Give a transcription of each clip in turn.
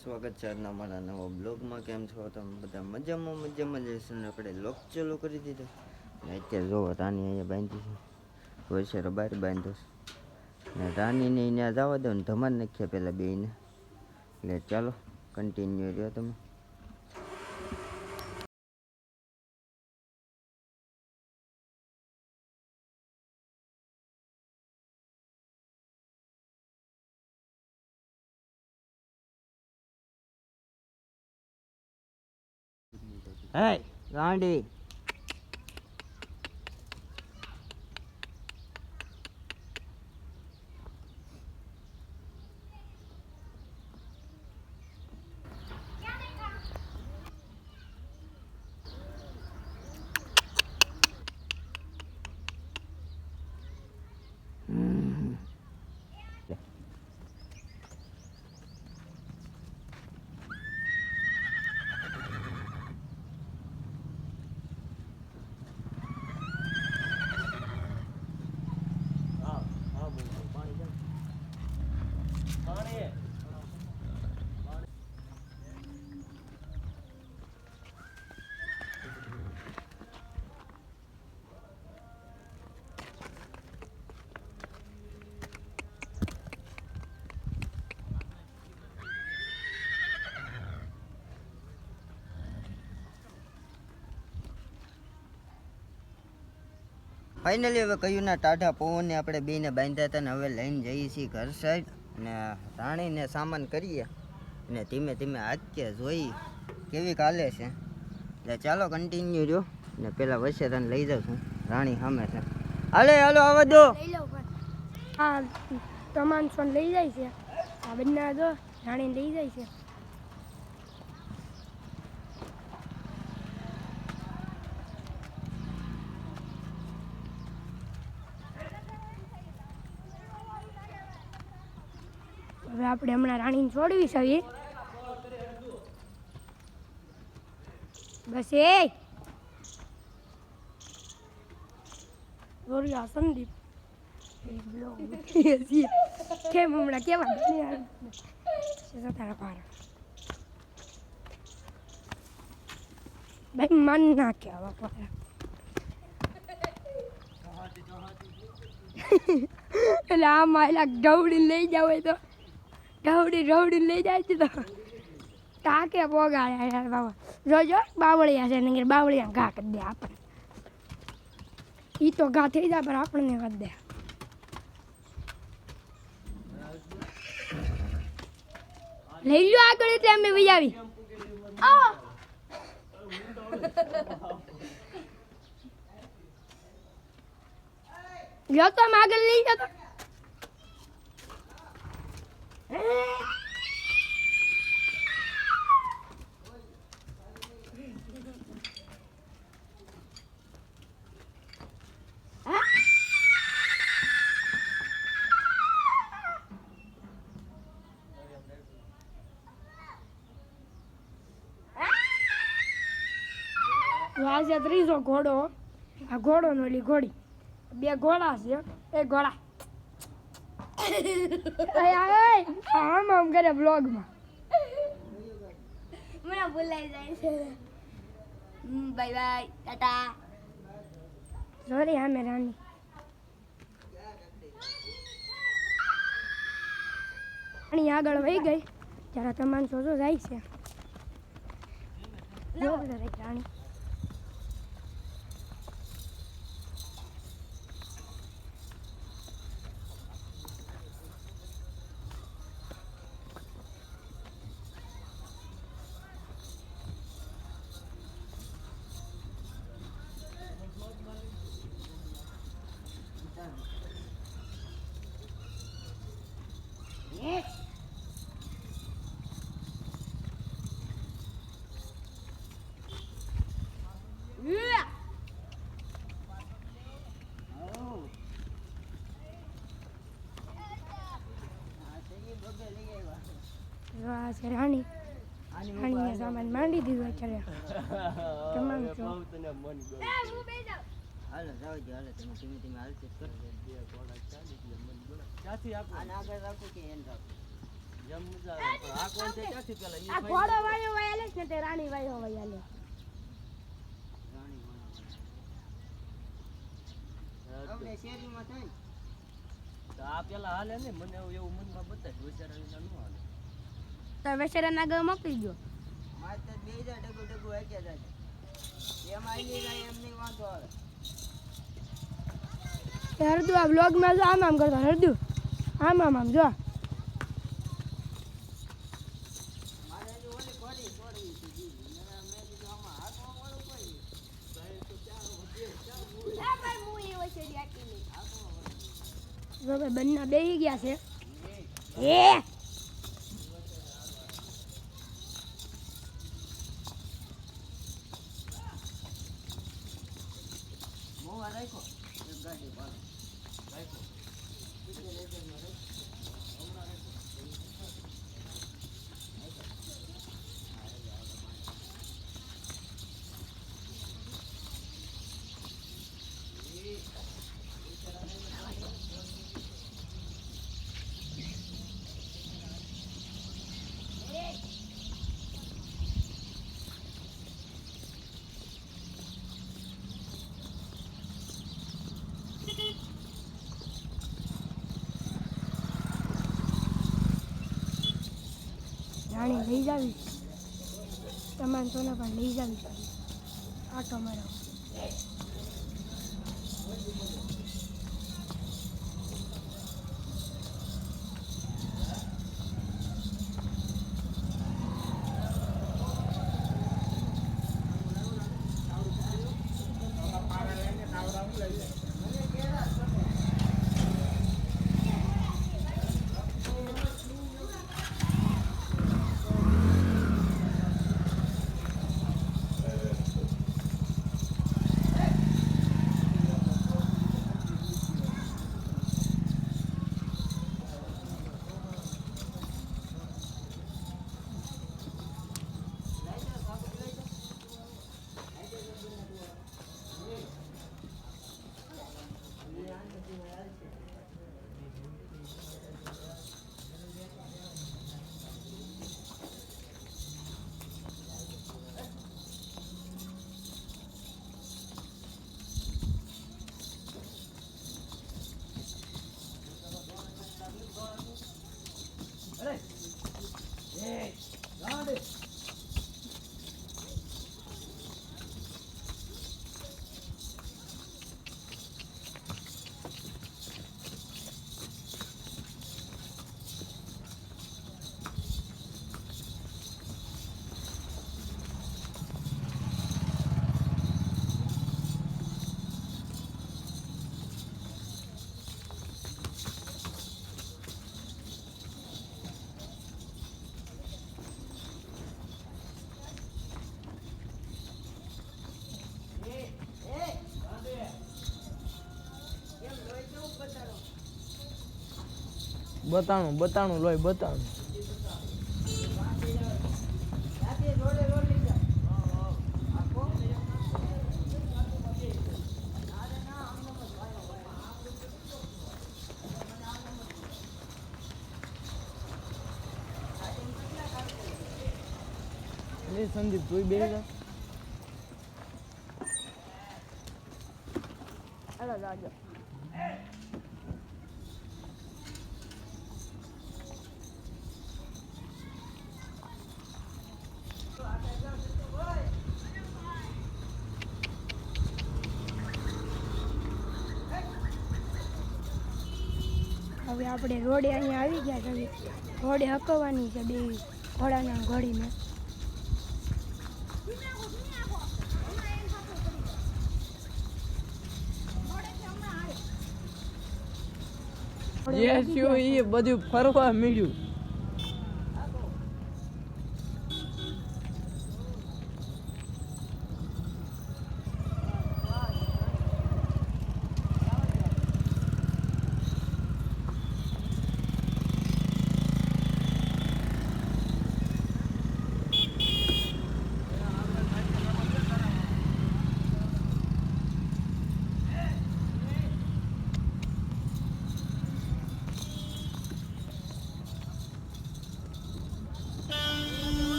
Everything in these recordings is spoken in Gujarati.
સ્વાગત છે આજના મારા નવા બ્લોગમાં. કેમ છો તમે બધા? મજામાં જઈશું ને આપણે લોક ચાલુ કરી દીધો ને અત્યારે જોવો રાની અહીંયા બાંધી છે, વૈસેરો બહાર બાંધો છે ને રાનીને અહીંયા જવા દો ને ધમાર નાખીએ પહેલાં બેને. એટલે ચાલો કન્ટિન્યુ રહ્યો તમે. હે ગાંડી ફાઇનલી હવે કહ્યું ના ટાઢા પવનને આપણે બેને બાંધ્યા હતા ને હવે લઈને જઈએ છીએ ઘર સાઈડ અને રાણીને સામાન કરીએ અને ધીમે ધીમે હાથકે જોઈ કેવી કાલે છે. એટલે ચાલો કન્ટિન્યુ જો ને પેલા વસેરાને લઈ જાઉં છું. રાણી સામે છે. હાલો આવવા દો. હા તમામ ફોન લઈ જાય છે. આ બંને દો રાણીને લઈ જાય છે. હવે આપણે હમણાં રાણીને છોડવી છે. બસ એ રોરિયા સંદીપ કેમ હમણાં કેવા તારા પારા ભાઈ મન ના કહેવા પારા એટલે આમાં એલા ઢવડીને લઈ જાવ હોય તો રવડીને લઈ જાય છે તો ટાકે પોગાડ્યા યાર બાબા. જોજો બાવળિયા છે ને બાવળિયા ઘા કરી દે આપણે. ઈ તો ઘા થઈ જાય પણ આપણને કરી દે. લઈ લો આગળ એટલે અમે વહી આવી. ગયો તો આગળ લઈ જતો. આજે ત્રીજો ઘોડો. આ ઘોડો નો ઓલી ઘોડી બે ઘોડા છે. એક ઘોડા આમ કરે બ્લોગમાં મને ભૂલાઈ જાય છે. Bye bye Tata. સોરી હા રાની રાણી આગળ વહી ગઈ. જ્યારે તમામ સોજો જાય છે. રાણી રાણી રાણીએ સામાન માંડી દીધો. ચાલે તમામ છો હાલો જાવ જો. હાલો તમે ધીમે ધીમે હાલતી કરો. ક્યાંથી આપો આને આગળ રાખો કે એન રાખો? જેમ મજા આવે પણ આ કોણ છે ક્યાંથી પેલા ઈ આ ઘોડો વાયો વાયાલે છે તે રાણી વાયો વાયાલે આપણે શેરીમાં થાય ને તો આ પેલા હાલે ને મને એવું મનમાં બતાય વિચારા વિના નો હાલે તો વેસરા ના ગયો મોકલી દો મારે તો બે હજાર ડગું ડગું વાગ્યા જાય એમ આવી જાય એમ નહીં વાંધો આવે હરદુ આ બ્લોગ માં જો આમ કરતો હરદુ આમ જો મારે હજુ ઓલી ઘોડી છોડવી છે જી મેં કીધું આમાં હાથમાં વાળું કોઈ જો ભાઈ બંને બેહી ગયા છે એ મોવા રાખો એક ગાડી પાડો રાખો કેટલે લેજરમાં રાખો હમણાં રાખો રાણી લઈ જાવી તમારે સોના પણ લઈ જાવી આટો મારો બતાણું લોય બતાણું સંદીપ તું બે હાલો જાજો હવે આપણે રોડે અહીંયા આવી ગયા છે રોડે હકવાની છે બે ઘોડાના ઘોડીને એ બધું ફરવા મળ્યું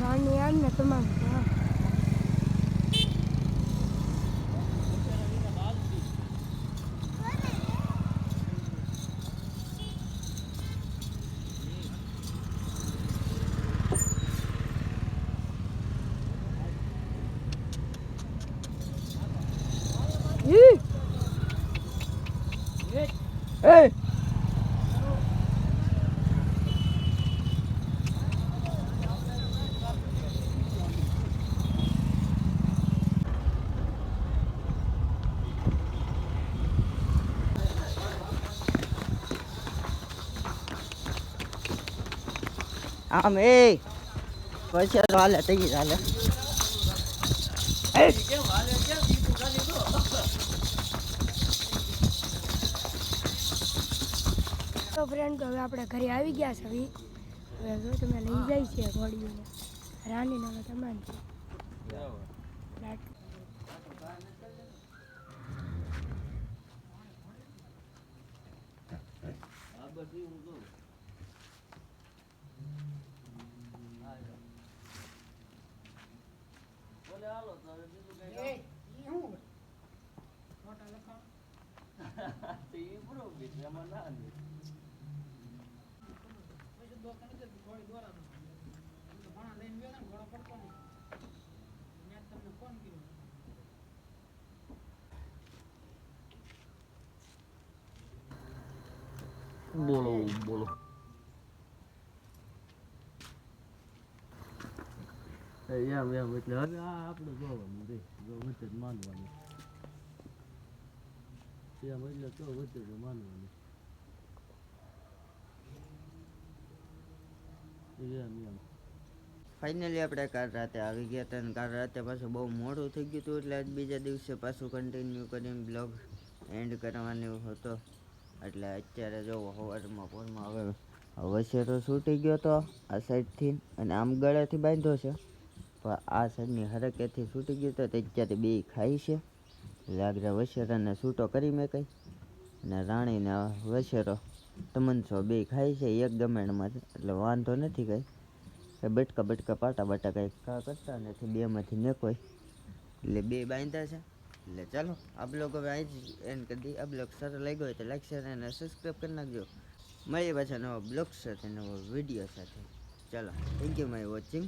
રાણી આમ ને તમામ Hey! આમ એ પછી હાલે થઈ હાલે કેમ હાલે કેમ ઈ તો ગાડી દો તો ફ્રેન્ડ તો હવે આપણે ઘરે આવી ગયા છે હવે જો તમે લઈ જાય છે ઘોડીઓને રાણીને હવે તમામ છે આ બધી હું જોઉં બોલે હાલો તો હવે બીજું કઈ તો ઈ પૂરો બીજ એમાં ના ને બોલો બોલો એમ એટલે હવે આ આપણે જોવાનું રે જો વચ્ચે જ માનવાનું એમ એટલે તો વચ્ચે જ માનવાનું એમ ફાઇનલી આપણે કાલ રાતે આવી ગયા હતા અને કાલ રાતે પાછું બહુ મોડું થઈ ગયું હતું એટલે આજ બીજા દિવસે પાછું કન્ટિન્યુ કરીને બ્લોગ એન્ડ કરવાનું હતો એટલે અત્યારે જો સવારમાં પોરમાં હવે વસેરો છૂટી ગયો હતો આ સાઈડથી અને આમ ગળેથી બાંધ્યો છે પણ આ સાઈડની હરકેથી છૂટી ગયો હતો તો અત્યારે બે ખાઈ છે લાગરા વસેરાને છૂટો કરી મેં કંઈ અને રાણીને વસેરો તમનસો બે ખાય છે એક ગમેણમાં એટલે વાંધો નથી કંઈ બટકા બટકા પાટા બાટા કંઈ કરતા નથી બેમાંથી ને કોઈ એટલે બે બાંધ્યા છે એટલે ચાલો આ બ્લોગ હવે અહીં જ એન્ડ કરી દઈએ આ બ્લોગ સારો લાગ્યો હોય તો લાઈક શેર અને સબસ્ક્રાઈબ કરી નાખજો મળીએ પાછા નવા બ્લોગ સાથે નવો વિડીયો સાથે ચાલો થેન્ક યુ માય વોચિંગ